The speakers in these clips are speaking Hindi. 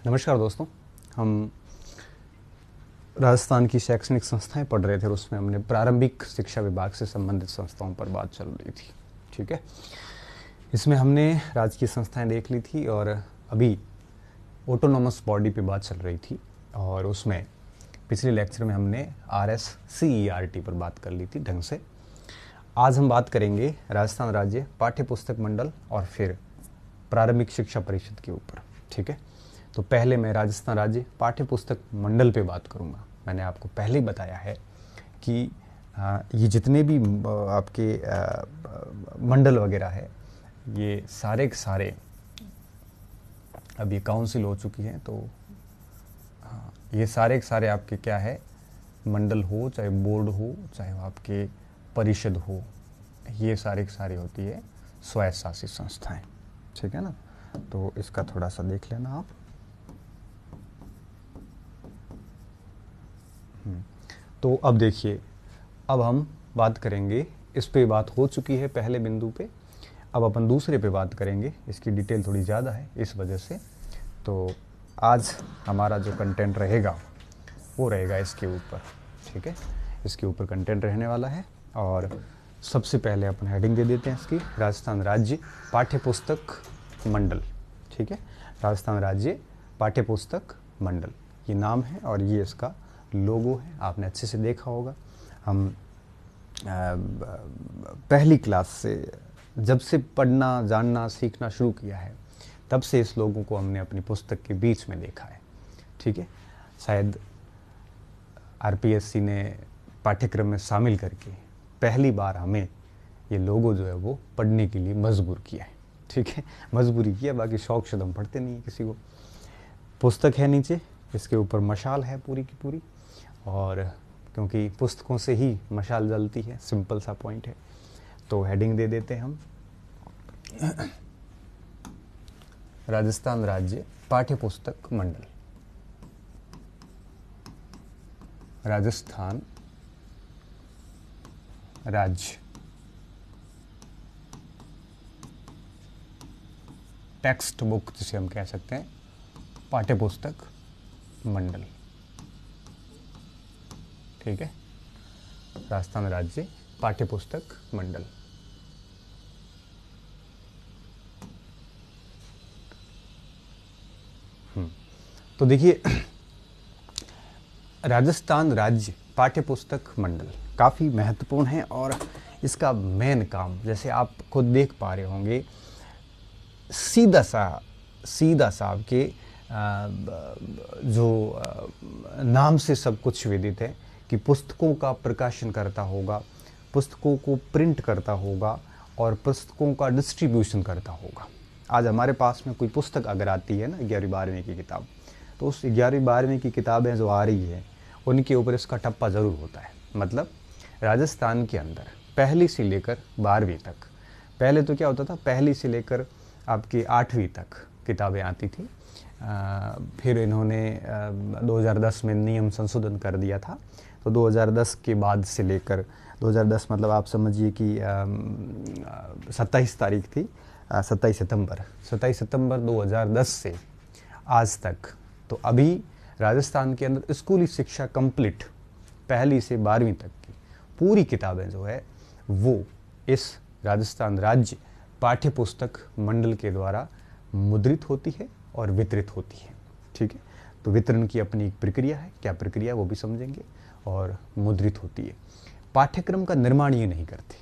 नमस्कार दोस्तों। हम राजस्थान की शैक्षणिक संस्थाएं पढ़ रहे थे और उसमें हमने प्रारंभिक शिक्षा विभाग से संबंधित संस्थाओं पर बात चल रही थी। ठीक है, इसमें हमने राजकीय संस्थाएं देख ली थी और अभी ऑटोनॉमस बॉडी पे बात चल रही थी और उसमें पिछले लेक्चर में हमने RSCERT पर बात कर ली थी ढंग से। आज हम बात करेंगे राजस्थान राज्य पाठ्य पुस्तक मंडल और फिर प्रारंभिक शिक्षा परिषद के ऊपर। ठीक है, तो पहले मैं राजस्थान राज्य पाठ्य पुस्तक मंडल पे बात करूँगा। मैंने आपको पहले ही बताया है कि ये जितने भी आपके मंडल वगैरह है, ये सारे के सारे अब ये काउंसिल हो चुकी हैं, तो ये सारे के सारे आपके क्या है, मंडल हो चाहे बोर्ड हो चाहे वो आपके परिषद हो, ये सारे के सारे होती है स्वायत्त शासित संस्थाएं। ठीक है ना, तो इसका थोड़ा सा देख लेना आप। तो अब देखिए, अब हम बात करेंगे, इस पे बात हो चुकी है पहले बिंदु पे, अब अपन दूसरे पे बात करेंगे। इसकी डिटेल थोड़ी ज़्यादा है इस वजह से, तो आज हमारा जो कंटेंट रहेगा वो रहेगा इसके ऊपर। ठीक है, इसके ऊपर कंटेंट रहने वाला है और सबसे पहले अपन हेडिंग दे देते हैं इसकी, राजस्थान राज्य पाठ्य पुस्तक मंडल। ठीक है, राजस्थान राज्य पाठ्य पुस्तक मंडल ये नाम है और ये इसका लोगो है। आपने अच्छे से देखा होगा। हम पहली क्लास से जब से पढ़ना जानना सीखना शुरू किया है तब से इस लोगों को हमने अपनी पुस्तक के बीच में देखा है। ठीक है, शायद RPSC ने पाठ्यक्रम में शामिल करके पहली बार हमें ये लोगो जो है वो पढ़ने के लिए मजबूर किया है। ठीक है, मजबूरी किया, बाकी शौक से हम पढ़ते नहीं है किसी को। पुस्तक है नीचे, इसके ऊपर मशाल है पूरी की पूरी, और क्योंकि पुस्तकों से ही मशाल जलती है, सिंपल सा पॉइंट है। तो हेडिंग दे देते हैं हम, राजस्थान राज्य पाठ्य पुस्तक मंडल। राजस्थान राज्य टेक्स्ट बुक जिसे हम कह सकते हैं, पाठ्य पुस्तक मंडल। ठीक है, राजस्थान राज्य पाठ्य पुस्तक मंडल। तो देखिए, राजस्थान राज्य पाठ्य पुस्तक मंडल काफ़ी महत्वपूर्ण है और इसका मेन काम, जैसे आप खुद देख पा रहे होंगे, सीधा सा आपके जो नाम से सब कुछ विदित है कि पुस्तकों का प्रकाशन करता होगा, पुस्तकों को प्रिंट करता होगा और पुस्तकों का डिस्ट्रीब्यूशन करता होगा। आज हमारे पास में कोई पुस्तक अगर आती है ना 11वीं 12वीं की किताब, तो उस 11वीं 12वीं की किताबें जो आ रही है उनके ऊपर इसका टप्पा ज़रूर होता है। मतलब राजस्थान के अंदर पहली से लेकर 12वीं तक, पहले तो क्या होता था, पहली से लेकर आपकी 8वीं तक किताबें आती थी। फिर इन्होंने 2010 में नियम संशोधन कर दिया था, तो 2010 के बाद से लेकर 2010 मतलब आप समझिए कि 27 तारीख थी, 27 सितंबर 2010 से आज तक। तो अभी राजस्थान के अंदर स्कूली शिक्षा कंप्लीट पहली से 12वीं तक की पूरी किताबें जो है वो इस राजस्थान राज्य पाठ्य पुस्तक मंडल के द्वारा मुद्रित होती है और वितरित होती है। ठीक है, तो वितरण की अपनी एक प्रक्रिया है, क्या प्रक्रिया वो भी समझेंगे, और मुद्रित होती है। पाठ्यक्रम का निर्माण ये नहीं करते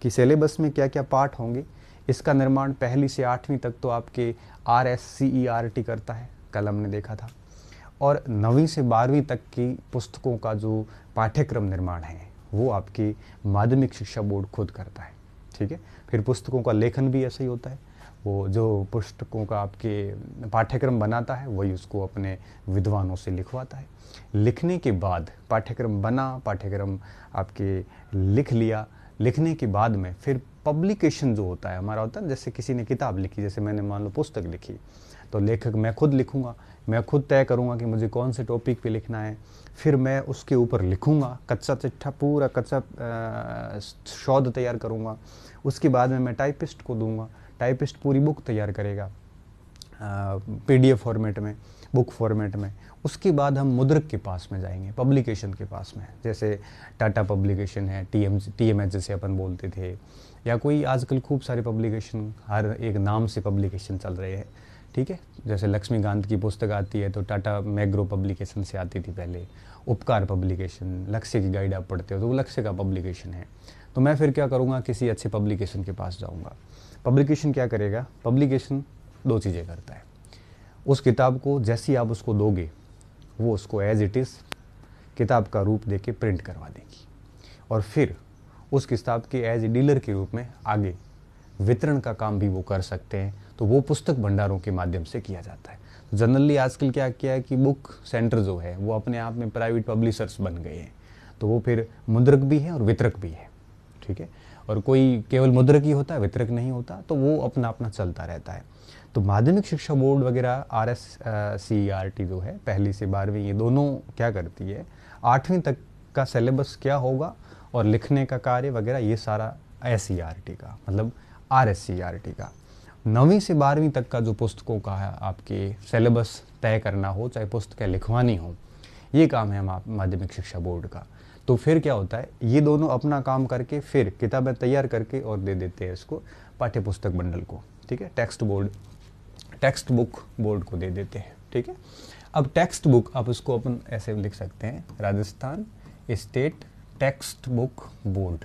कि सिलेबस में क्या क्या पाठ होंगे, इसका निर्माण पहली से 8वीं तक तो आपके RSCERT करता है, कल हमने देखा था, और 9वीं से 12वीं तक की पुस्तकों का जो पाठ्यक्रम निर्माण है वो आपकी माध्यमिक शिक्षा बोर्ड खुद करता है। ठीक है, फिर पुस्तकों का लेखन भी ऐसा ही होता है, वो जो पुस्तकों का आपके पाठ्यक्रम बनाता है वही उसको अपने विद्वानों से लिखवाता है। लिखने के बाद पाठ्यक्रम बना, पाठ्यक्रम आपके लिख लिया, लिखने के बाद में फिर पब्लिकेशन जो होता है हमारा होता है, जैसे किसी ने किताब लिखी, जैसे मैंने मान लो पुस्तक लिखी, तो लेखक मैं खुद लिखूंगा, मैं खुद तय करूंगा कि मुझे कौन से टॉपिक पे लिखना है, फिर मैं उसके ऊपर लिखूंगा, कच्चा चिट्ठा पूरा कच्चा शोध तैयार करूंगा, उसके बाद में मैं टाइपिस्ट को दूंगा, टाइपिस्ट पूरी बुक तैयार करेगा PDF फॉर्मेट में, बुक फॉर्मेट में। उसके बाद हम मुद्रक के पास में जाएंगे, पब्लिकेशन के पास में, जैसे टाटा पब्लिकेशन है, TMH जैसे अपन बोलते थे, या कोई आजकल खूब सारे पब्लिकेशन, हर एक नाम से पब्लिकेशन चल रहे हैं, ठीक है। जैसे लक्ष्मीकांत की पुस्तक आती है तो टाटा मैग्रो पब्लिकेशन से आती थी पहले, उपकार पब्लिकेशन, लक्ष्य की गाइड आप पढ़ते हो तो वो लक्ष्य का पब्लिकेशन है। तो मैं फिर क्या करूँगा, किसी अच्छे पब्लिकेशन के पास जाऊँगा। पब्लिकेशन क्या करेगा, पब्लिकेशन दो चीज़ें करता है। उस किताब को जैसी आप उसको दोगे, वो उसको एज इट इज़ किताब का रूप देके प्रिंट करवा देगी, और फिर उस किताब के एज ए डीलर के रूप में आगे वितरण का काम भी वो कर सकते हैं। तो वो पुस्तक भंडारों के माध्यम से किया जाता है। जनरली आजकल क्या किया है कि बुक सेंटर जो है वो अपने आप में प्राइवेट पब्लिशर्स बन गए हैं, तो वो फिर मुद्रक भी है और वितरक भी है, ठीक है। और कोई केवल मुद्रक ही होता है, वितरक नहीं होता, तो वो अपना अपना चलता रहता है। तो माध्यमिक शिक्षा बोर्ड वगैरह RSCERT जो है, पहली से 12वीं, ये दोनों क्या करती है, 8वीं तक का सिलेबस क्या होगा और लिखने का कार्य वगैरह ये सारा SCERT का, मतलब RSCERT का। 9वीं से 12वीं तक का जो पुस्तकों का है आपके सिलेबस तय करना हो, चाहे पुस्तकें लिखवानी हो, ये काम है माध्यमिक शिक्षा बोर्ड का। तो फिर क्या होता है, ये दोनों अपना काम करके फिर किताबें तैयार करके और दे देते हैं इसको पाठ्य पुस्तक मंडल को, ठीक है, टेक्स्ट बुक बोर्ड को दे देते हैं, ठीक है। अब टेक्स्ट बुक आप इसको अपन ऐसे लिख सकते हैं, Rajasthan state text book board,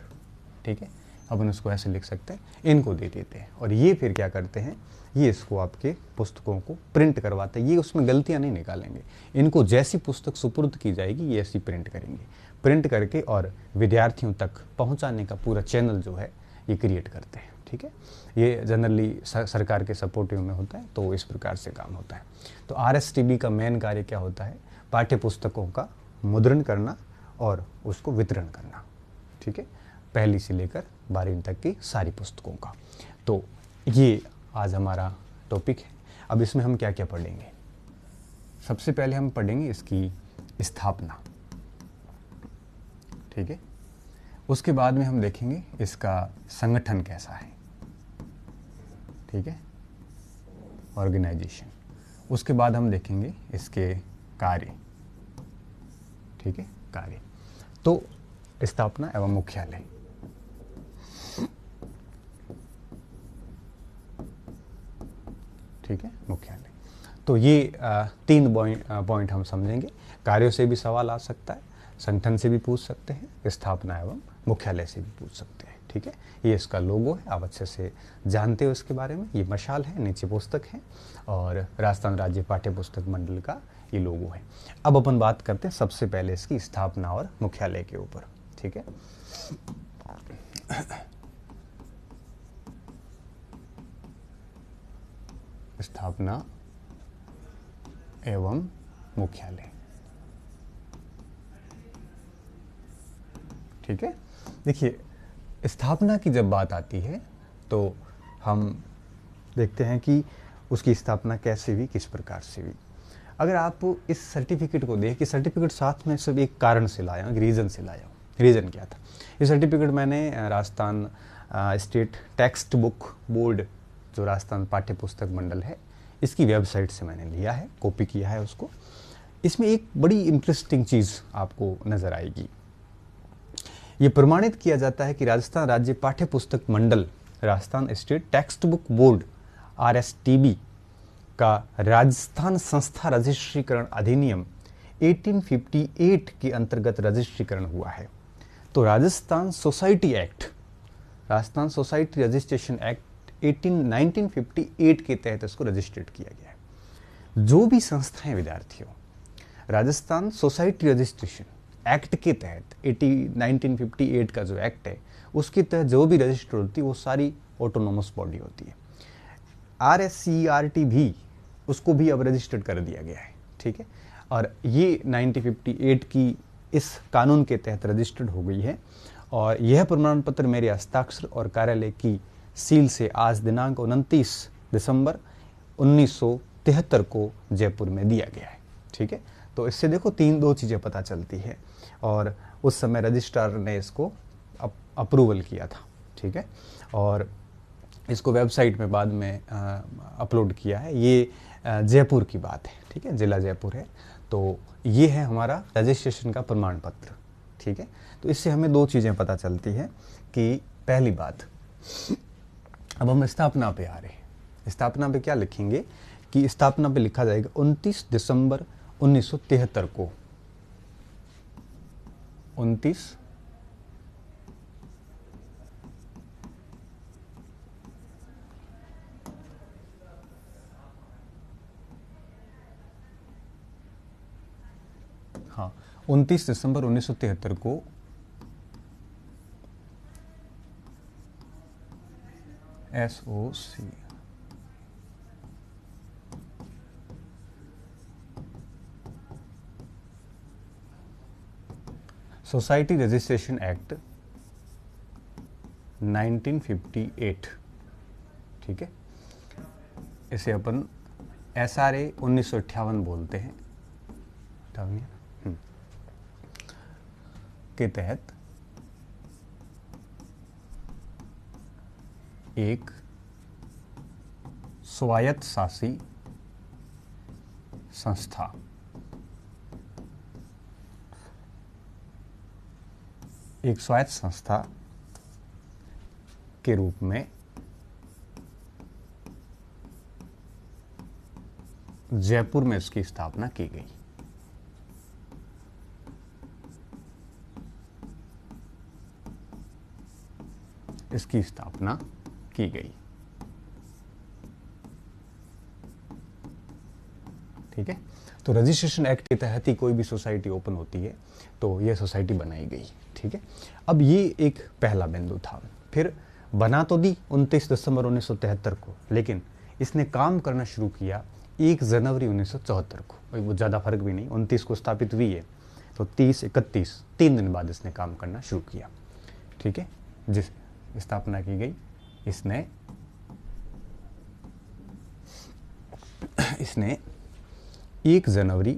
ठीक है, अपन उसको ऐसे लिख सकते हैं, इनको दे देते हैं। और ये फिर क्या करते हैं, ये इसको आपके पुस्तकों को प्रिंट करवाते हैं। ये उसमें गलतियां नहीं निकालेंगे, इनको जैसी पुस्तक सुपुर्द की जाएगी ये ऐसी प्रिंट करेंगे, प्रिंट करके और विद्यार्थियों तक पहुंचाने का पूरा चैनल जो है ये क्रिएट करते हैं, ठीक है। ये जनरली सरकार के सपोर्टिव में होता है, तो इस प्रकार से काम होता है। तो RSTB का मेन कार्य क्या होता है, पाठ्य पुस्तकों का मुद्रण करना और उसको वितरण करना, ठीक है, पहली से लेकर 12वीं तक की सारी पुस्तकों का। तो ये आज हमारा टॉपिक है। अब इसमें हम क्या क्या पढ़ेंगे, सबसे पहले हम पढ़ेंगे इसकी स्थापना, ठीक है। उसके बाद में हम देखेंगे इसका संगठन कैसा है, ठीक है, ऑर्गेनाइजेशन। उसके बाद हम देखेंगे इसके कार्य, ठीक है, कार्य। तो स्थापना एवं मुख्यालय, ठीक है, मुख्यालय। तो ये 3 पॉइंट हम समझेंगे। कार्यों से भी सवाल आ सकता है, संगठन से भी पूछ सकते हैं, स्थापना एवं मुख्यालय से भी पूछ सकते हैं, ठीक है। ये इसका लोगो है, आप अच्छे से जानते हो इसके बारे में। ये मशाल है, नीचे पुस्तक है, और राजस्थान राज्य पाठ्य पुस्तक मंडल का ये लोगो है। अब अपन बात करते हैं सबसे पहले इसकी स्थापना और मुख्यालय के ऊपर, ठीक है। स्थापना एवं मुख्यालय, ठीक है। देखिए, स्थापना की जब बात आती है तो हम देखते हैं कि उसकी स्थापना कैसे हुई, किस प्रकार से हुई। अगर आप इस सर्टिफिकेट को देखें, सर्टिफिकेट साथ में सब एक कारण से लाया, एक रीज़न से लाया। रीज़न क्या था, ये सर्टिफिकेट मैंने Rajasthan state text book board, जो राजस्थान पाठ्य पुस्तक मंडल है, इसकी वेबसाइट से मैंने लिया है, कॉपी किया है उसको। इसमें एक बड़ी इंटरेस्टिंग चीज़ आपको नज़र आएगी। ये प्रमाणित किया जाता है कि राजस्थान राज्य पाठ्य पुस्तक मंडल, Rajasthan state text book board RSTB का राजस्थान संस्था रजिस्ट्रीकरण अधिनियम 1858 के अंतर्गत रजिस्ट्रीकरण हुआ है। तो Rajasthan society act, Rajasthan society registration act 1958 के तहत इसको रजिस्ट्रेट किया गया है। जो भी संस्थाएं विद्यार्थियों राजस्थान सोसाइटी रजिस्ट्रेशन एक्ट के तहत 1958 का जो एक्ट है उसके तहत जो भी रजिस्टर होती है वो सारी ऑटोनोमस बॉडी होती है। RSCERT भी, उसको भी अब रजिस्टर्ड कर दिया गया है, ठीक है। और ये 1958 की इस कानून के तहत रजिस्टर्ड हो गई है। और यह प्रमाण पत्र मेरे हस्ताक्षर और कार्यालय की सील से आज दिनांक 29 दिसंबर 1973 को जयपुर में दिया गया है, ठीक है। तो इससे देखो दो चीज़ें पता चलती है। और उस समय रजिस्ट्रार ने इसको अप्रूवल किया था, ठीक है, और इसको वेबसाइट में बाद में अपलोड किया है। ये जयपुर की बात है, ठीक है, जिला जयपुर है। तो ये है हमारा रजिस्ट्रेशन का प्रमाण पत्र, ठीक है। तो इससे हमें दो चीज़ें पता चलती हैं कि पहली बात, अब हम स्थापना पे आ रहे हैं। स्थापना पे क्या लिखेंगे कि स्थापना पे लिखा जाएगा 29 दिसंबर 1973 को, 29 हाँ 29 दिसंबर 1973 को SOC सोसाइटी रजिस्ट्रेशन एक्ट 1958, ठीक है, इसे अपन SRA 1958 बोलते हैं, के तहत एक स्वायत्त शासी संस्था के रूप में जयपुर में इसकी स्थापना की गई। इसकी स्थापना की गई, ठीक है। तो रजिस्ट्रेशन एक्ट के तहत ही कोई भी सोसाइटी ओपन होती है, तो यह सोसाइटी बनाई गई, ठीक है। अब ये एक पहला बिंदु था। फिर बना तो दी 29 दिसंबर 1973 को, लेकिन इसने काम करना शुरू किया 1 जनवरी 1974 को। वो ज़्यादा फर्क भी नहीं, 29 को स्थापित हुई है, तो 30, 31, 3 दिन बाद इसने काम करना शुरू किया, ठीक है। जिस स्थापना की गई, इसने 1 जनवरी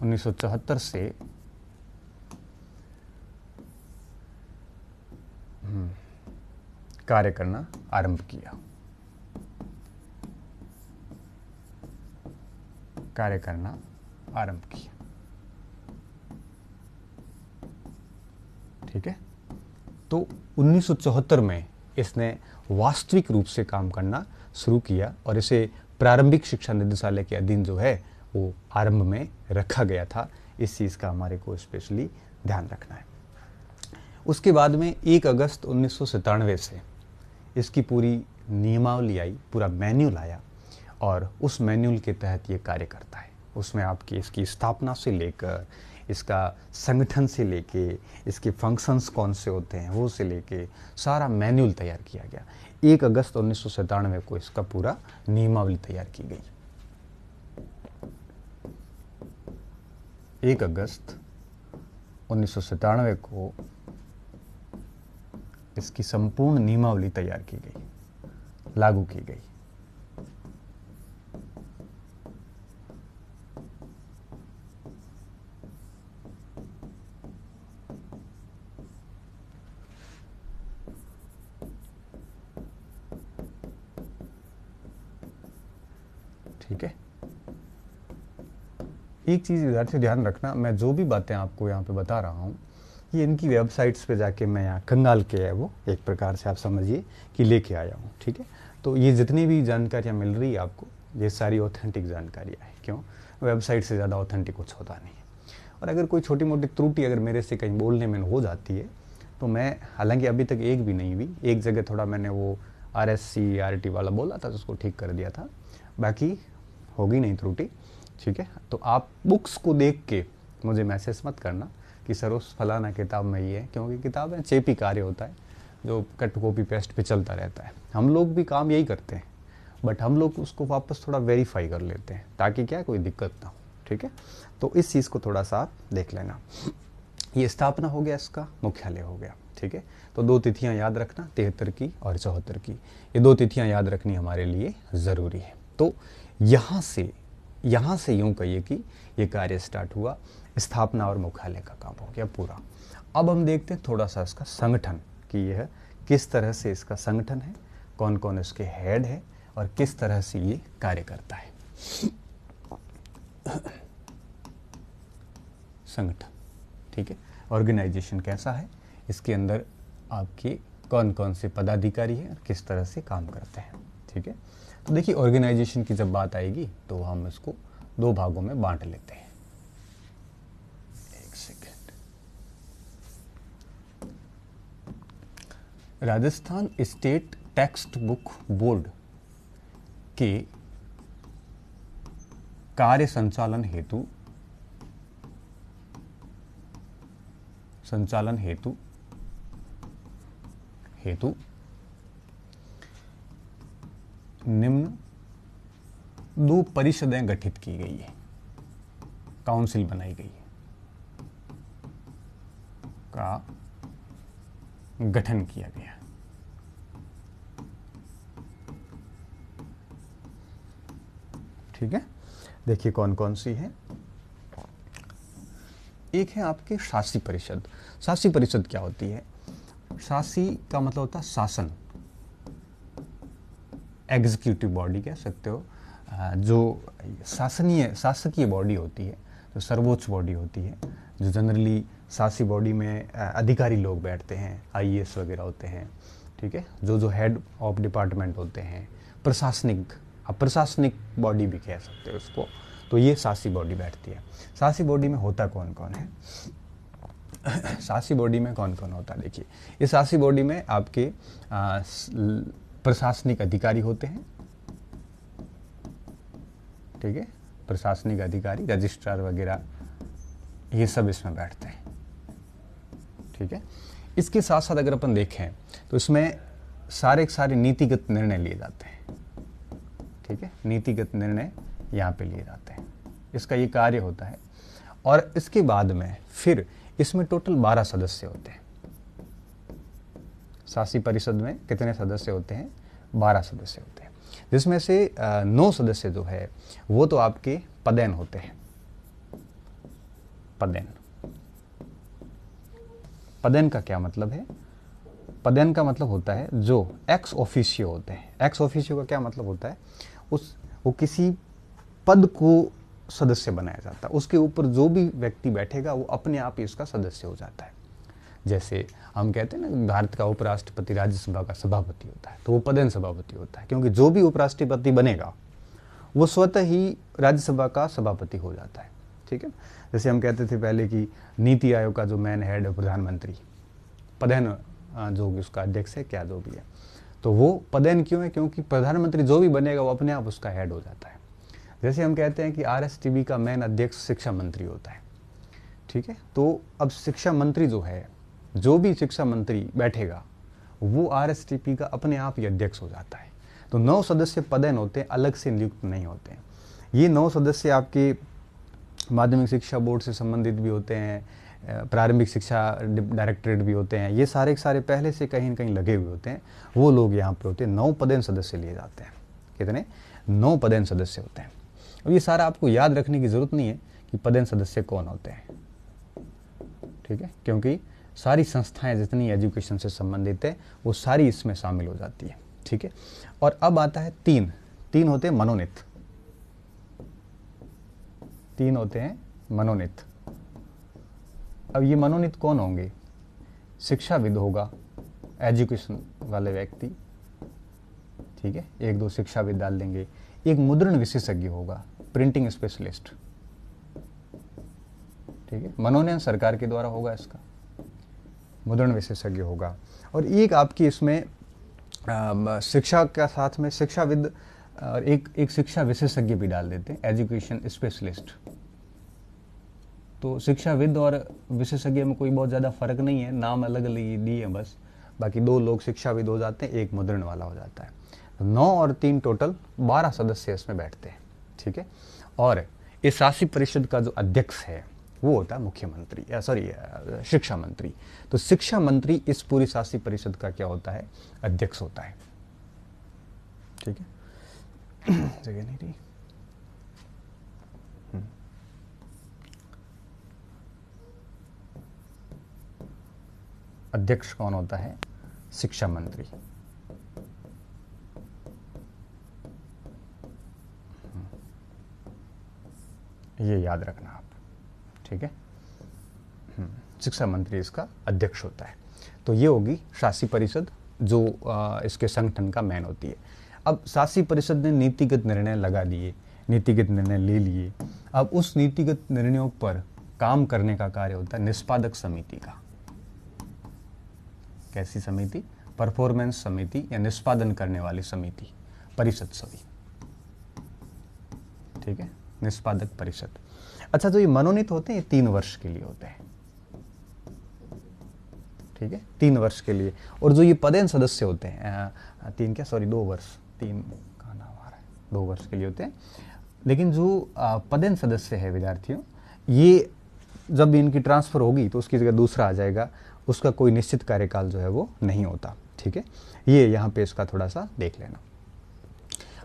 1974 से कार्य करना आरंभ किया। ठीक है। तो 1974 में इसने वास्तविक रूप से काम करना शुरू किया और इसे प्रारंभिक शिक्षा निदेशालय के अधीन जो है वो आरंभ में रखा गया था। इस चीज़ का हमारे को स्पेशली ध्यान रखना है। उसके बाद में 1 अगस्त 1997 से इसकी पूरी नियमावली आई, पूरा मैन्यूल आया और उस मैन्यूल के तहत ये कार्य करता है। उसमें आपकी इसकी स्थापना से लेकर, इसका संगठन से लेके, इसके फंक्शंस कौन से होते हैं वो से लेके सारा मैन्यूल तैयार किया गया। 1 अगस्त 1997 को इसका पूरा नियमावली तैयार की गई। 1 अगस्त 1997 को इसकी संपूर्ण नियमावली तैयार की गई, लागू की गई। ठीक है। एक चीज़ इधर से ध्यान रखना, मैं जो भी बातें आपको यहाँ पे बता रहा हूँ ये इनकी वेबसाइट्स पे जाके मैं यहाँ खंगाल के है वो एक प्रकार से आप समझिए कि लेके आया हूँ। ठीक है। तो ये जितनी भी जानकारियाँ मिल रही है आपको, ये सारी ऑथेंटिक जानकारियाँ हैं। क्यों? वेबसाइट से ज़्यादा ऑथेंटिक कुछ होता नहीं है। और अगर कोई छोटी मोटी त्रुटि अगर मेरे से कहीं बोलने में हो जाती है तो मैं, हालांकि अभी तक एक भी नहीं हुई, एक जगह थोड़ा मैंने वो RSC वाला बोला था तो उसको ठीक कर दिया था, बाकी होगी नहीं त्रुटि। ठीक है। तो आप बुक्स को देख के मुझे मैसेज मत करना कि सर उस फलाना किताब में ये है, क्योंकि किताब है चेपी कार्य होता है जो कट कॉपी पेस्ट पे चलता रहता है। हम लोग भी काम यही करते हैं, बट हम लोग उसको वापस थोड़ा वेरीफाई कर लेते हैं ताकि क्या कोई दिक्कत ना हो। ठीक है। तो इस चीज़ को थोड़ा सा आप देख लेना। ये स्थापना हो गया, इसका मुख्यालय हो गया। ठीक है। तो 2 तिथियां याद रखना, 73 की और 74 की। ये 2 तिथियां याद रखनी हमारे लिए ज़रूरी है। तो यहाँ से यहाँ से यूँ कहिए कि ये कार्य स्टार्ट हुआ, स्थापना और मुख्यालय का काम हो गया पूरा। अब हम देखते हैं थोड़ा सा इसका संगठन कि यह किस तरह से इसका संगठन है, कौन कौन इसके हेड है और किस तरह से ये कार्य करता है। संगठन, ठीक है, ऑर्गेनाइजेशन कैसा है, इसके अंदर आपके कौन कौन से पदाधिकारी हैं, किस तरह से काम करते हैं, ठीक है। तो देखिए ऑर्गेनाइजेशन की जब बात आएगी तो हम इसको दो भागों में बांट लेते हैं। एक second. Rajasthan state text book board के कार्य संचालन हेतु निम्न दो परिषदें गठित की गई है, काउंसिल बनाई गई है, का गठन किया गया। ठीक है, देखिए कौन कौन सी है। एक है आपके शासी परिषद। शासी परिषद क्या होती है? शासी का मतलब होता है शासन, एग्जीक्यूटिव बॉडी कह सकते हो, जो शासकीय बॉडी होती है, जो सर्वोच्च बॉडी होती है, जो जनरली शासी बॉडी में अधिकारी लोग बैठते हैं, आईएएस वगैरह होते हैं, ठीक है, जो हेड ऑफ डिपार्टमेंट होते हैं, प्रशासनिक बॉडी भी कह सकते हो उसको, तो ये शासी बॉडी बैठती है। शासी बॉडी में होता कौन कौन है? शासी बॉडी में कौन कौन होता है? देखिए, इस शासी बॉडी में आपके प्रशासनिक अधिकारी होते हैं, ठीक है, प्रशासनिक अधिकारी, रजिस्ट्रार वगैरह, ये सब इसमें बैठते हैं, ठीक है। इसके साथ साथ अगर अपन देखें तो इसमें सारे नीतिगत निर्णय लिए जाते हैं, ठीक है, नीतिगत निर्णय यहाँ पे लिए जाते हैं, इसका ये कार्य होता है। और इसके बाद में फिर इसमें टोटल 12 सदस्य होते हैं। शासी परिषद में कितने सदस्य होते हैं? 12 सदस्य होते हैं, जिसमें से 9 सदस्य जो है वो तो आपके पदेन होते हैं। पदेन का क्या मतलब है? पदेन का मतलब होता है जो एक्स ऑफिशियो होते हैं। एक्स ऑफिशियो का क्या मतलब होता है? वो किसी पद को सदस्य बनाया जाता है, उसके ऊपर जो भी व्यक्ति बैठेगा वो अपने आप ही उसका सदस्य हो जाता है। जैसे हम कहते हैं ना, भारत का उपराष्ट्रपति राज्यसभा का सभापति होता है, तो वो पदेन सभापति होता है, क्योंकि जो भी उपराष्ट्रपति बनेगा वो स्वतः ही राज्यसभा का सभापति हो जाता है, ठीक है। जैसे हम कहते थे पहले कि नीति आयोग का जो मेन हेड है प्रधानमंत्री, पदेन जो भी उसका अध्यक्ष है, क्या जो भी है, तो वो पदेन क्यों है? क्योंकि प्रधानमंत्री जो भी बनेगा वो अपने आप उसका हेड हो जाता है। जैसे हम कहते हैं कि आरएसटीबी का मेन अध्यक्ष शिक्षा मंत्री होता है, ठीक है, तो अब शिक्षा मंत्री जो है, जो भी शिक्षा मंत्री बैठेगा वो आरएसटीपी का अपने आप ही अध्यक्ष हो जाता है। तो 9 सदस्य पदेन होते हैं, अलग से नियुक्त नहीं होते हैं। ये 9 सदस्य आपके माध्यमिक शिक्षा बोर्ड से संबंधित भी होते हैं, प्रारंभिक शिक्षा डायरेक्टरेट भी होते हैं, ये सारे पहले से कहीं न कहीं लगे हुए होते हैं, वो लोग यहाँ पे होते हैं। 9 पदेन सदस्य लिए जाते हैं। कितने? 9 पदेन सदस्य होते हैं। अब ये सारा आपको याद रखने की ज़रूरत नहीं है कि पदेन सदस्य कौन होते हैं, ठीक है, क्योंकि सारी संस्थाएं जितनी एजुकेशन से संबंधित है वो सारी इसमें शामिल हो जाती है, ठीक है। और अब आता है 3 होते हैं मनोनीत। 3 होते हैं मनोनीत। अब ये मनोनीत कौन होंगे? शिक्षाविद होगा, एजुकेशन वाले व्यक्ति, ठीक है, 1-2 शिक्षाविद डाल देंगे। एक मुद्रण विशेषज्ञ होगा, प्रिंटिंग स्पेशलिस्ट, ठीक है, मनोनयन सरकार के द्वारा होगा इसका, मुद्रण विशेषज्ञ होगा। और एक आपकी इसमें शिक्षा का साथ में शिक्षाविद और एक शिक्षा विशेषज्ञ भी डाल देते हैं, एजुकेशन स्पेशलिस्ट। तो शिक्षाविद और विशेषज्ञ में कोई बहुत ज़्यादा फर्क नहीं है, नाम अलग अलग दिए हैं बस, बाकी 2 लोग शिक्षाविद हो जाते हैं, एक मुद्रण वाला हो जाता है। 9 और 3 टोटल 12 सदस्य इसमें बैठते हैं, ठीक है। और इस शासी परिषद का जो अध्यक्ष है वो होता है मुख्यमंत्री, शिक्षा मंत्री। तो शिक्षा मंत्री इस पूरी शासी परिषद का क्या होता है? अध्यक्ष होता है, ठीक है। जगह नहीं रही। अध्यक्ष कौन होता है? शिक्षा मंत्री। ये याद रखना आप, ठीक है। शिक्षा मंत्री इसका अध्यक्ष होता है। तो ये होगी शासी परिषद, जो इसके संगठन का मैन होती है। अब शासी परिषद ने नीतिगत निर्णय लगा दिए, नीतिगत निर्णय ले लिए। अब उस नीतिगत निर्णयों पर काम करने का कार्य होता है निष्पादक समिति का। कैसी समिति? परफॉर्मेंस समिति या निष्पादन करने वाली समिति, परिषद सभी, ठीक है, निष्पादक परिषद। अच्छा, तो ये मनोनीत होते हैं, ये 3 वर्ष के लिए होते हैं, ठीक है, 3 वर्ष के लिए। और जो ये पदेन सदस्य होते हैं, 2 वर्ष, 3 का नाम आ रहा है, 2 वर्ष के लिए होते हैं। लेकिन जो पदेन सदस्य है विद्यार्थियों, ये जब इनकी ट्रांसफर होगी तो उसकी जगह दूसरा आ जाएगा, उसका कोई निश्चित कार्यकाल जो है वो नहीं होता, ठीक है। ये यहाँ पे इसका थोड़ा सा देख लेना।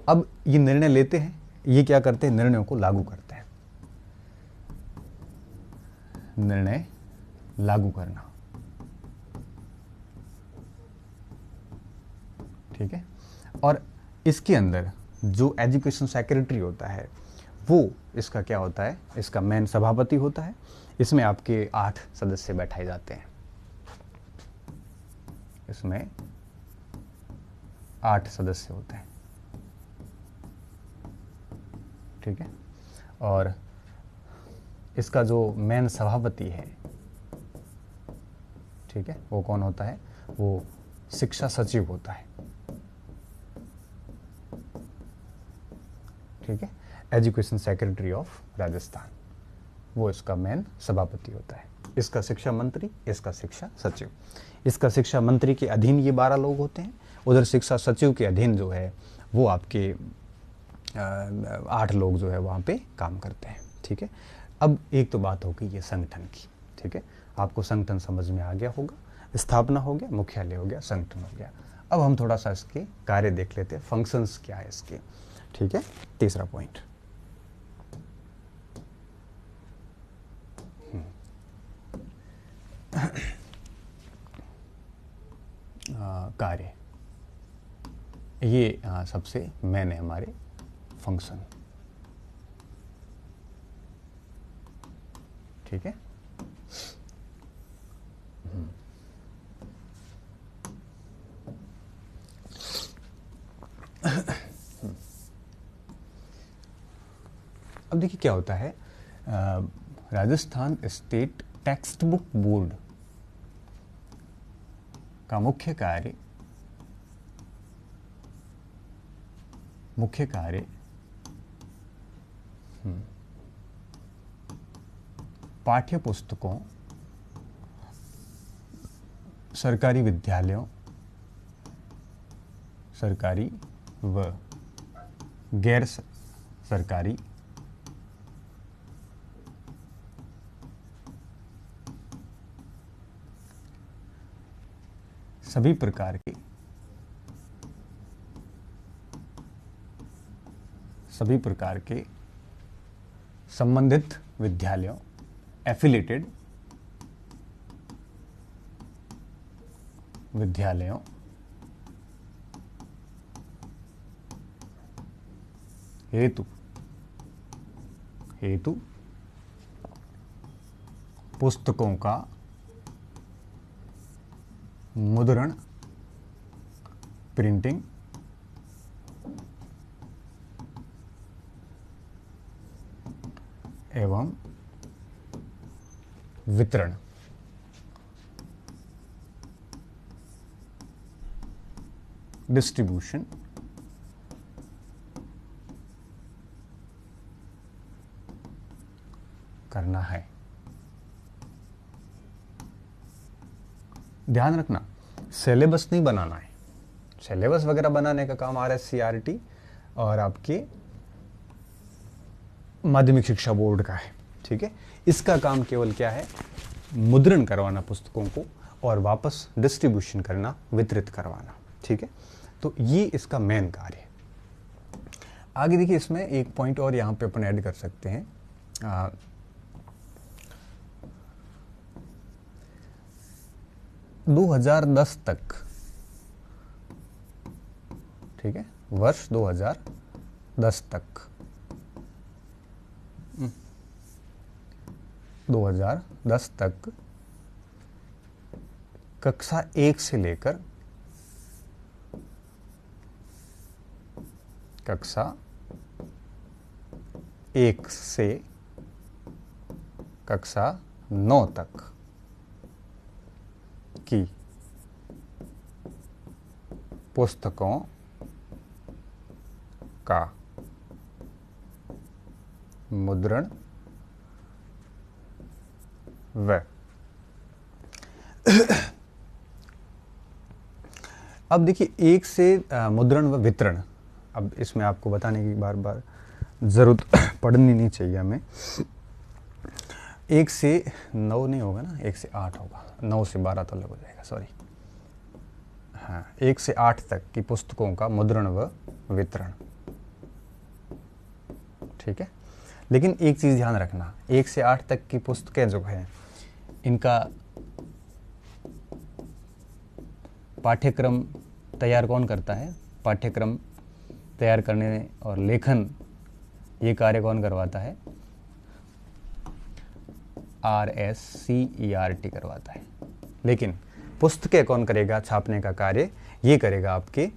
अब ये निर्णय लेते हैं, ये क्या करते हैं? निर्णयों को लागू करते हैं। निर्णय लागू करना, ठीक है। और इसके अंदर जो एजुकेशन सेक्रेटरी होता है वो इसका क्या होता है? इसका मेन सभापति होता है। इसमें आपके 8 सदस्य बैठाए जाते हैं, इसमें 8 सदस्य होते हैं, ठीक है। और इसका जो मेन सभापति है, ठीक है, वो कौन होता है? वो शिक्षा सचिव होता है, ठीक है। एजुकेशन सेक्रेटरी ऑफ राजस्थान, वो इसका मेन सभापति होता है। इसका शिक्षा मंत्री, इसका शिक्षा सचिव। इसका शिक्षा मंत्री के अधीन ये 12 लोग होते हैं। उधर शिक्षा सचिव के अधीन जो है वो आपके 8 लोग जो है वहाँ पे काम करते हैं, ठीक है। अब एक तो बात होगी ये संगठन की, ठीक है। आपको संगठन समझ में आ गया होगा, स्थापना हो गया, मुख्यालय हो गया, संगठन हो गया। अब हम थोड़ा सा इसके कार्य देख लेते हैं, फंक्शंस क्या है इसके, ठीक है। तीसरा पॉइंट, कार्य, ये सबसे मेन है हमारे फंक्शन, ठीक है। अब देखिए क्या होता है, Rajasthan state text book board का मुख्य कार्य पाठ्य पुस्तकों, सरकारी विद्यालयों, सरकारी व गैर सरकारी सभी प्रकार के संबंधित विद्यालयों, एफिलेटेड विद्यालयों हेतु पुस्तकों का मुद्रण, प्रिंटिंग एवं वितरण डिस्ट्रीब्यूशन करना है। ध्यान रखना, सिलेबस नहीं बनाना है। सिलेबस वगैरह बनाने का काम RSCRT और आपके माध्यमिक शिक्षा बोर्ड का है, ठीक है। इसका काम केवल क्या है? मुद्रण करवाना पुस्तकों को और वापस डिस्ट्रीब्यूशन करना, वितरित करवाना, ठीक है। तो ये इसका मेन कार्य है। आगे देखिए, इसमें एक पॉइंट और यहाँ पे अपन ऐड कर सकते हैं। 2010 तक, ठीक है, वर्ष 2010 तक, 2010 तक कक्षा 1 से लेकर कक्षा 1 से कक्षा 9 तक की पुस्तकों का मुद्रण व अब देखिए, एक से मुद्रण व वितरण, अब इसमें आपको बताने की बार बार ज़रूरत पड़नी नहीं चाहिए हमें। 1 से 9 नहीं होगा ना, 1 से 8 होगा, 9 से 12 तो अलग हो जाएगा, सॉरी। हाँ, 1 से 8 तक की पुस्तकों का मुद्रण व वितरण, ठीक है। लेकिन एक चीज़ ध्यान रखना, 1 से 8 तक की पुस्तकें जो हैं, इनका पाठ्यक्रम तैयार कौन करता है? पाठ्यक्रम तैयार करने और लेखन, ये कार्य कौन करवाता है? RSCERT करवाता है। लेकिन पुस्तकें कौन करेगा? छापने का कार्य ये करेगा आपके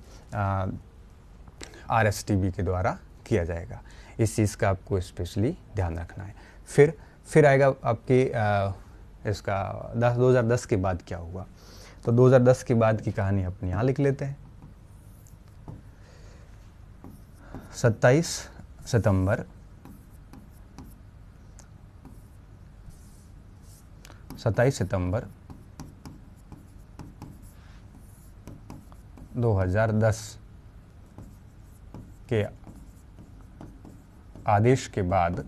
RSTB के द्वारा किया जाएगा। इस चीज़ का आपको स्पेशली ध्यान रखना है। फिर आएगा आपके इसका 2010 के बाद क्या हुआ। तो 2010 के बाद की कहानी अपने यहाँ लिख लेते हैं। 27 सितंबर 2010 के आदेश के बाद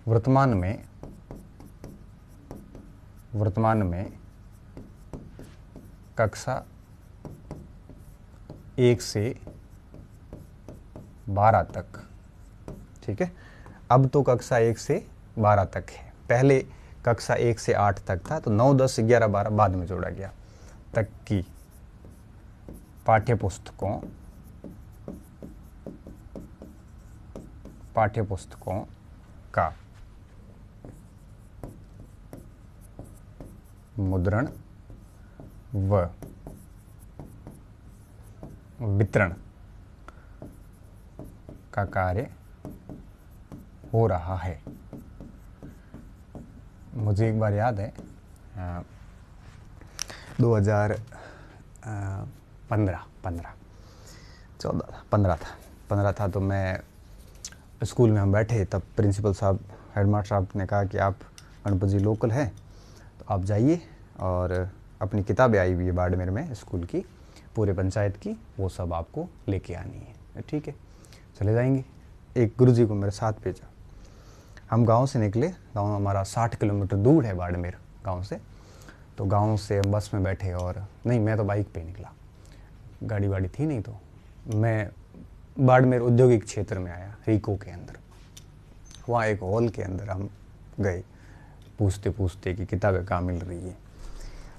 वर्तमान में कक्षा 1 से 12 तक, ठीक है। अब तो कक्षा 1 से 12 तक है, पहले कक्षा 1 से 8 तक था, तो 9, 10, 11, 12 बाद में जोड़ा गया, तक की पाठ्यपुस्तकों का मुद्रण व वितरण का कार्य हो रहा है। मुझे एक बार याद है 2015 था, तो मैं स्कूल में हम बैठे, तब प्रिंसिपल साहब, हेडमास्टर साहब ने कहा कि आप गणपत जी लोकल हैं, तो आप जाइए और अपनी किताबें आई हुई है बाड़मेर में स्कूल की, पूरे पंचायत की, वो सब आपको लेके आनी है। ठीक है, चले जाएंगे। एक गुरुजी को मेरे साथ भेजा। हम गांव से निकले, गांव हमारा 60 किलोमीटर दूर है बाड़मेर गांव से। तो गांव से बस में बैठे, और नहीं, मैं तो बाइक पे निकला, गाड़ी वाड़ी थी नहीं, तो मैं बाड़मेर औद्योगिक क्षेत्र में आया, रीको के अंदर। वहाँ एक हॉल के अंदर हम गए, पूछते पूछते कि किताबें कहाँ मिल रही है।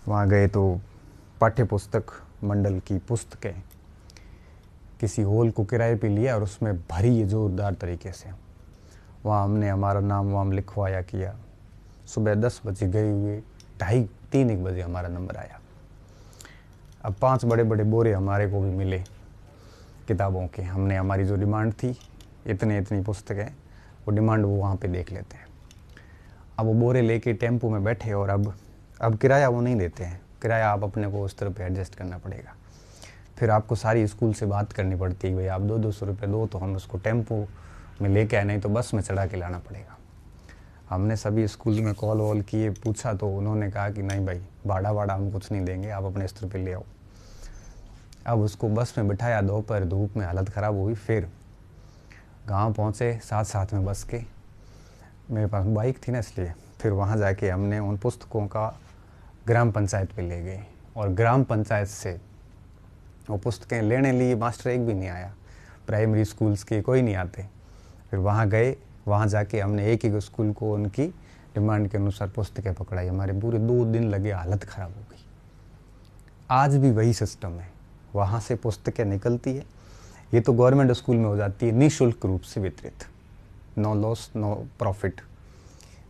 वहाँ गए तो पाठ्य पुस्तक मंडल की पुस्तकें किसी हॉल को किराए पे लिया और उसमें भरी है जोरदार तरीके से। वहाँ हमने हमारा नाम वाम लिखवाया किया। सुबह 10 बजे गए हुए, 2:30-3 बजे हमारा नंबर आया। अब 5 बड़े बड़े बोरे हमारे को भी मिले किताबों के। हमने हमारी जो डिमांड थी, इतनी पुस्तकें, वो डिमांड वो वहाँ पे देख लेते हैं। अब वो बोरे लेके टेम्पो में बैठे, और अब किराया वो नहीं देते हैं, किराया आप अपने को उस तरह पे एडजस्ट करना पड़ेगा। फिर आपको सारी स्कूल से बात करनी पड़ती है, भाई आप 200 रुपये दो तो हम उसको टेम्पो में लेके आए, नहीं तो बस में चढ़ा के लाना पड़ेगा। हमने सभी स्कूल में कॉल वॉल किए, पूछा, तो उन्होंने कहा कि नहीं भाई, भाड़ा हम कुछ नहीं देंगे, आप अपने स्तर पे ले आओ। अब उसको बस में बिठाया, दोपहर धूप में हालत ख़राब हुई। फिर गांव पहुंचे साथ में बस के, मेरे पास बाइक थी ना, इसलिए फिर वहां जाके हमने उन पुस्तकों का ग्राम पंचायत पे ले गए, और ग्राम पंचायत से वो पुस्तकें लेने लिए मास्टर एक भी नहीं आया, प्राइमरी स्कूल्स के कोई नहीं आते। फिर वहाँ गए, वहाँ जाके हमने एक स्कूल को उनकी डिमांड के अनुसार पुस्तकें पकड़ाई, हमारे पूरे 2 दिन लगे, हालत ख़राब हो गई। आज भी वही सिस्टम है, वहाँ से पुस्तकें निकलती है, ये तो गवर्नमेंट स्कूल में हो जाती है निःशुल्क रूप से वितरित, नो लॉस नो प्रॉफिट।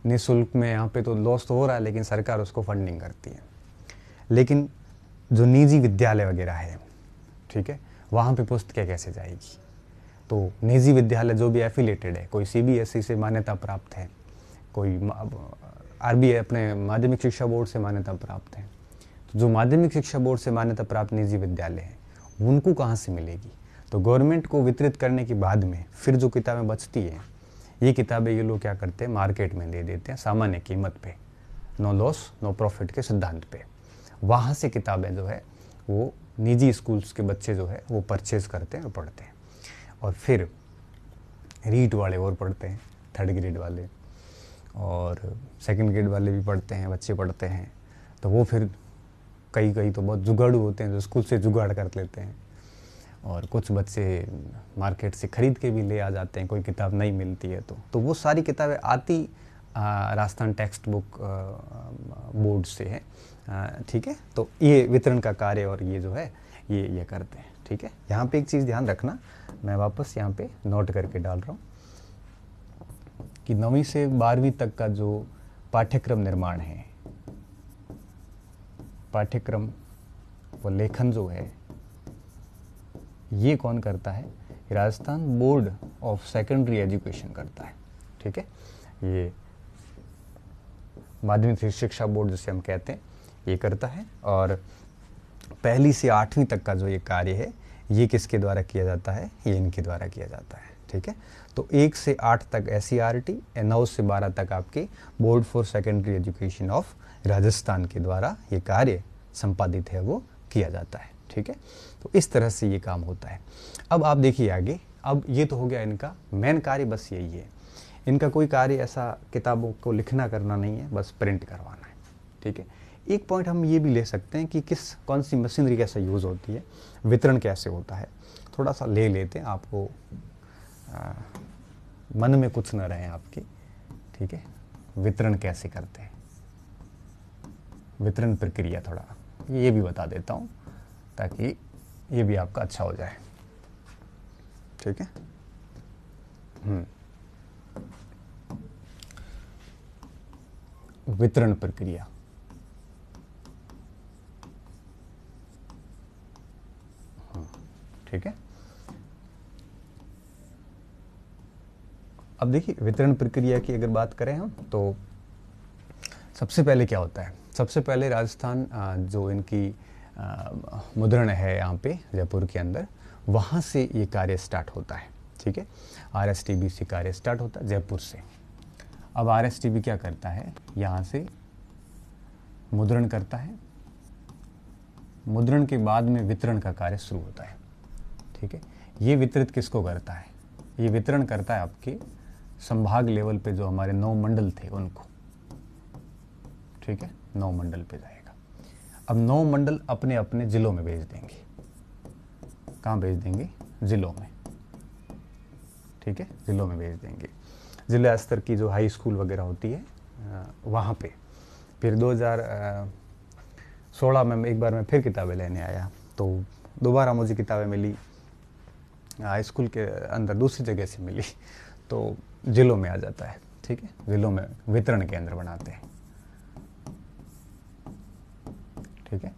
निःशुल्क में यहाँ पे तो लॉस तो हो रहा है, लेकिन सरकार उसको फंडिंग करती है। लेकिन जो निजी विद्यालय वगैरह है, ठीक है, वहाँ पे पुस्तकें कैसे जाएगी? तो निजी विद्यालय जो भी एफिलेटेड है, कोई सीबीएसई से मान्यता प्राप्त है, कोई आरबीआई अपने माध्यमिक शिक्षा बोर्ड से मान्यता प्राप्त है, तो जो माध्यमिक शिक्षा बोर्ड से मान्यता प्राप्त निजी विद्यालय हैं उनको कहाँ से मिलेगी? तो गवर्नमेंट को वितरित करने के बाद में फिर जो किताबें बचती हैं, ये किताबें ये लोग क्या करते हैं, मार्केट में दे देते हैं सामान्य कीमत पे, नो लॉस नो प्रॉफिट के सिद्धांत पे। वहाँ से किताबें जो है वो निजी स्कूल्स के बच्चे जो है वो परचेज़ करते हैं और पढ़ते हैं, और फिर रीट वाले और पढ़ते हैं, 3rd ग्रेड वाले और 2nd ग्रेड वाले भी पढ़ते हैं, बच्चे पढ़ते हैं। तो वो फिर कई तो बहुत जुगाड़ू होते हैं जो स्कूल से जुगाड़ कर लेते हैं, और कुछ बच्चे मार्केट से ख़रीद के भी ले आ जाते हैं, कोई किताब नहीं मिलती है तो वो सारी किताबें आती राजस्थान टेक्स्ट बुक बोर्ड से है, ठीक है। तो ये वितरण का कार्य और ये जो है ये करते हैं, ठीक है। यहाँ पे एक चीज़ ध्यान रखना, मैं वापस यहाँ पे नोट करके डाल रहा हूँ कि 9वीं से 12वीं तक का जो पाठ्यक्रम निर्माण है, पाठ्यक्रम व लेखन जो है, ये कौन करता है? Rajasthan board of secondary education करता है, ठीक है। ये माध्यमिक शिक्षा बोर्ड जिसे हम कहते हैं, ये करता है। और 1ली से 8वीं तक का जो ये कार्य है, ये किसके द्वारा किया जाता है? ये इनके द्वारा किया जाता है, ठीक है। तो 1 से 8 तक SCERT, 9 से 12 तक आपके board for secondary education of Rajasthan के द्वारा ये कार्य संपादित है, वो किया जाता है, ठीक है। तो इस तरह से ये काम होता है। अब आप देखिए आगे, अब ये तो हो गया इनका मेन कार्य, बस यही है। इनका कोई कार्य ऐसा किताबों को लिखना करना नहीं है, बस प्रिंट करवाना है, ठीक है। एक पॉइंट हम ये भी ले सकते हैं कि कौन सी मशीनरी कैसे यूज़ होती है, वितरण कैसे होता है, थोड़ा सा ले लेते हैं, आपको मन में कुछ न रहे आपकी, ठीक है। वितरण कैसे करते हैं, वितरण प्रक्रिया थोड़ा ये भी बता देता हूँ ताकि ये भी आपका अच्छा हो जाए, ठीक है। वितरण प्रक्रिया, ठीक है। अब देखिए वितरण प्रक्रिया की अगर बात करें हम, तो सबसे पहले क्या होता है? सबसे पहले राजस्थान जो इनकी मुद्रण है यहाँ पे जयपुर के अंदर, वहाँ से ये कार्य स्टार्ट होता है, ठीक है। RSTB से कार्य स्टार्ट होता है जयपुर से। अब RSTB क्या करता है? यहाँ से मुद्रण करता है, मुद्रण के बाद में वितरण का कार्य शुरू होता है, ठीक है। ये वितरित किसको करता है? ये वितरण करता है आपके संभाग लेवल पे जो हमारे 9 मंडल थे उनको, ठीक है। 9 मंडल पे जाएगा। अब 9 मंडल अपने अपने जिलों में भेज देंगे। कहाँ भेज देंगे? जिलों में, ठीक है, जिलों में भेज देंगे। जिला स्तर की जो हाई स्कूल वगैरह होती है वहाँ पे। फिर 2016 में एक बार मैं फिर किताबें लेने आया, तो दोबारा मुझे किताबें मिली, हाई स्कूल के अंदर दूसरी जगह से मिली, तो जिलों में आ जाता है, ठीक है। जिलों में वितरण केंद्र बनाते हैं, ठीक है।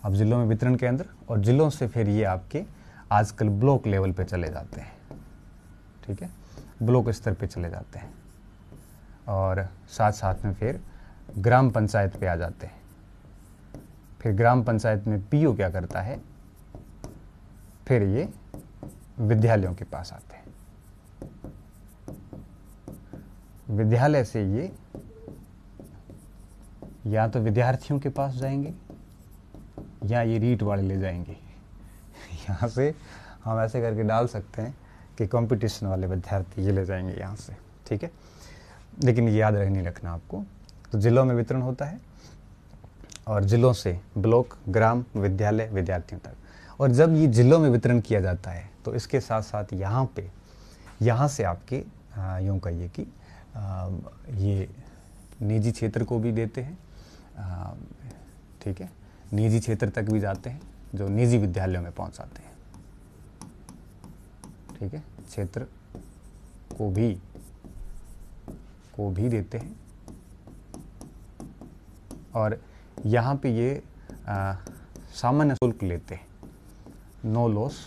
अब जिलों में वितरण केंद्र, और जिलों से फिर ये आपके आजकल ब्लॉक लेवल पे चले जाते हैं, ठीक है, ब्लॉक स्तर पे चले जाते हैं, और साथ साथ में फिर ग्राम पंचायत पे आ जाते हैं। फिर ग्राम पंचायत में PO क्या करता है? फिर ये विद्यालयों के पास आते हैं। विद्यालय से ये या तो विद्यार्थियों के पास जाएंगे या ये रीट वाले ले जाएंगे। यहाँ से हम ऐसे करके डाल सकते हैं कि कंपटीशन वाले विद्यार्थी ये ले जाएंगे यहाँ से, ठीक है। लेकिन ये याद नहीं रखना आपको। तो जिलों में वितरण होता है, और जिलों से ब्लॉक, ग्राम, विद्यालय, विद्यार्थियों तक। और जब ये जिलों में वितरण किया जाता है तो इसके साथ साथ यहाँ से आपके यूँ कहिए कि ये निजी क्षेत्र को भी देते हैं, ठीक है, निजी क्षेत्र तक भी जाते हैं, जो निजी विद्यालयों में पहुंचाते हैं, ठीक है, क्षेत्र को भी देते हैं। और यहाँ पे ये सामान्य शुल्क लेते हैं, नो लॉस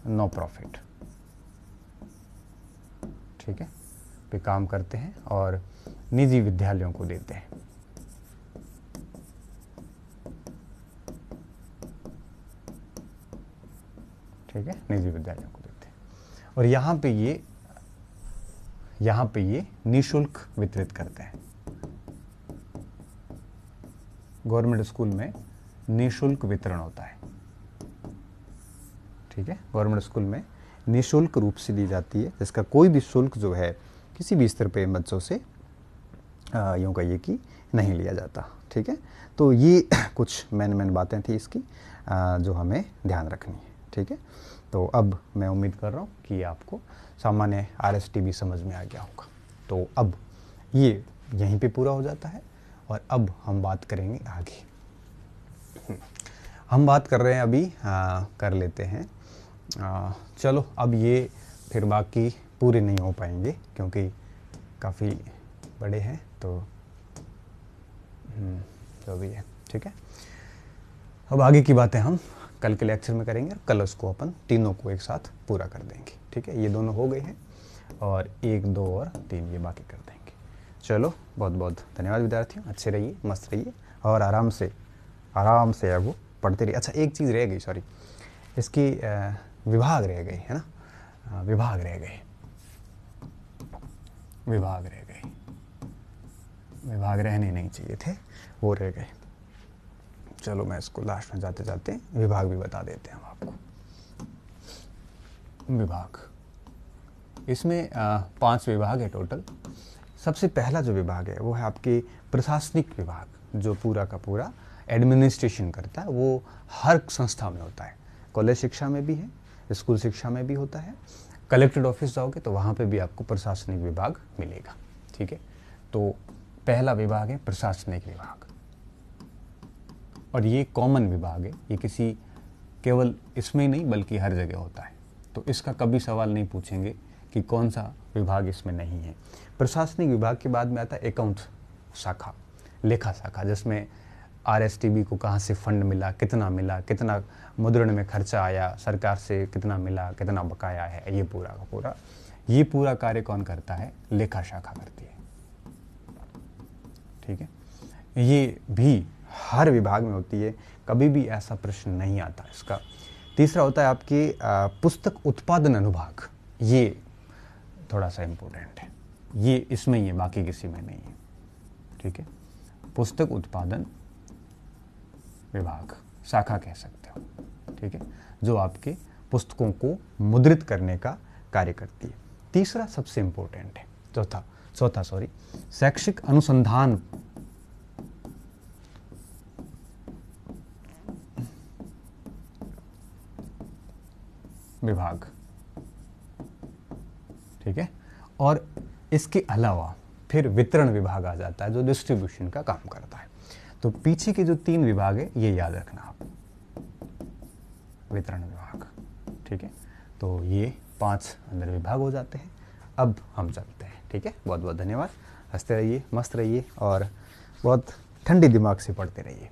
नो प्रॉफिट, ठीक है, पे काम करते हैं और निजी विद्यालयों को देते हैं। ठीक है, निजी विद्यालयों को देते हैं। और यहाँ पे ये निःशुल्क वितरित करते हैं। गवर्नमेंट स्कूल में निःशुल्क वितरण होता है, ठीक है, गवर्नमेंट स्कूल में निःशुल्क रूप से दी जाती है, जिसका कोई भी शुल्क जो है किसी भी स्तर पे बच्चों से यूँ कहिए कि नहीं लिया जाता, ठीक है। तो ये कुछ मेन बातें थी इसकी जो हमें ध्यान रखनी है, ठीक है। तो अब मैं उम्मीद कर रहा हूँ कि आपको सामान्य RST समझ में आ गया होगा। तो अब ये यहीं पे पूरा हो जाता है और अब हम बात करेंगे आगे। हम बात कर रहे हैं अभी कर लेते हैं, चलो अब ये फिर बाकी पूरे नहीं हो पाएंगे क्योंकि काफ़ी बड़े हैं, तो जो भी है, ठीक है। अब आगे की बातें हम कल के लेक्चर में करेंगे और कल उसको अपन तीनों को एक साथ पूरा कर देंगे, ठीक है। ये दोनों हो गए हैं और 1, 2 और 3 ये बाकी कर देंगे। चलो बहुत बहुत धन्यवाद विद्यार्थियों, अच्छे रहिए, मस्त रहिए और आराम से वो पढ़ते रहिए। अच्छा एक चीज़ रह गई, सॉरी, इसकी विभाग रह गए, है ना, विभाग रह गए, विभाग रहने नहीं चाहिए थे, वो रह गए। चलो मैं इसको लास्ट में जाते जाते विभाग भी बता देते हैं हम आपको। विभाग, इसमें 5 विभाग है टोटल। सबसे पहला जो विभाग है वो है आपके प्रशासनिक विभाग, जो पूरा का पूरा एडमिनिस्ट्रेशन करता है। वो हर संस्था में होता है, कॉलेज शिक्षा में भी है, स्कूल शिक्षा में भी होता है। कलेक्टेड ऑफिस जाओगे तो वहाँ पे भी आपको प्रशासनिक विभाग मिलेगा, ठीक है। तो पहला विभाग है प्रशासनिक विभाग और ये कॉमन विभाग है, ये किसी केवल इसमें ही नहीं बल्कि हर जगह होता है। तो इसका कभी सवाल नहीं पूछेंगे कि कौन सा विभाग इसमें नहीं है। प्रशासनिक विभाग के बाद में आता है अकाउंट शाखा, लेखा शाखा, जिसमें RSTB को कहाँ से फंड मिला, कितना मुद्रण में खर्चा आया, सरकार से कितना मिला, कितना बकाया है, ये पूरा का पूरा कार्य कौन करता है? लेखा शाखा करती है, ठीक है। ये भी हर विभाग में होती है, कभी भी ऐसा प्रश्न नहीं आता इसका। तीसरा होता है आपके पुस्तक उत्पादन अनुभाग, ये थोड़ा सा इम्पोर्टेंट है, ये इसमें ही है, बाकी किसी में नहीं है, ठीक है। पुस्तक उत्पादन विभाग, शाखा कह सकते हो, ठीक है, जो आपके पुस्तकों को मुद्रित करने का कार्य करती है। तीसरा सबसे इम्पोर्टेंट है, चौथा शैक्षिक अनुसंधान विभाग, ठीक है। और इसके अलावा फिर वितरण विभाग आ जाता है, जो डिस्ट्रीब्यूशन का काम करता है। तो पीछे के जो 3 विभाग है ये याद रखना आप, वितरण विभाग, ठीक है। तो ये 5 अंदर विभाग हो जाते हैं। अब हम चलते हैं, ठीक है। बहुत बहुत धन्यवाद, हंसते रहिए, मस्त रहिए और बहुत ठंडे दिमाग से पढ़ते रहिए।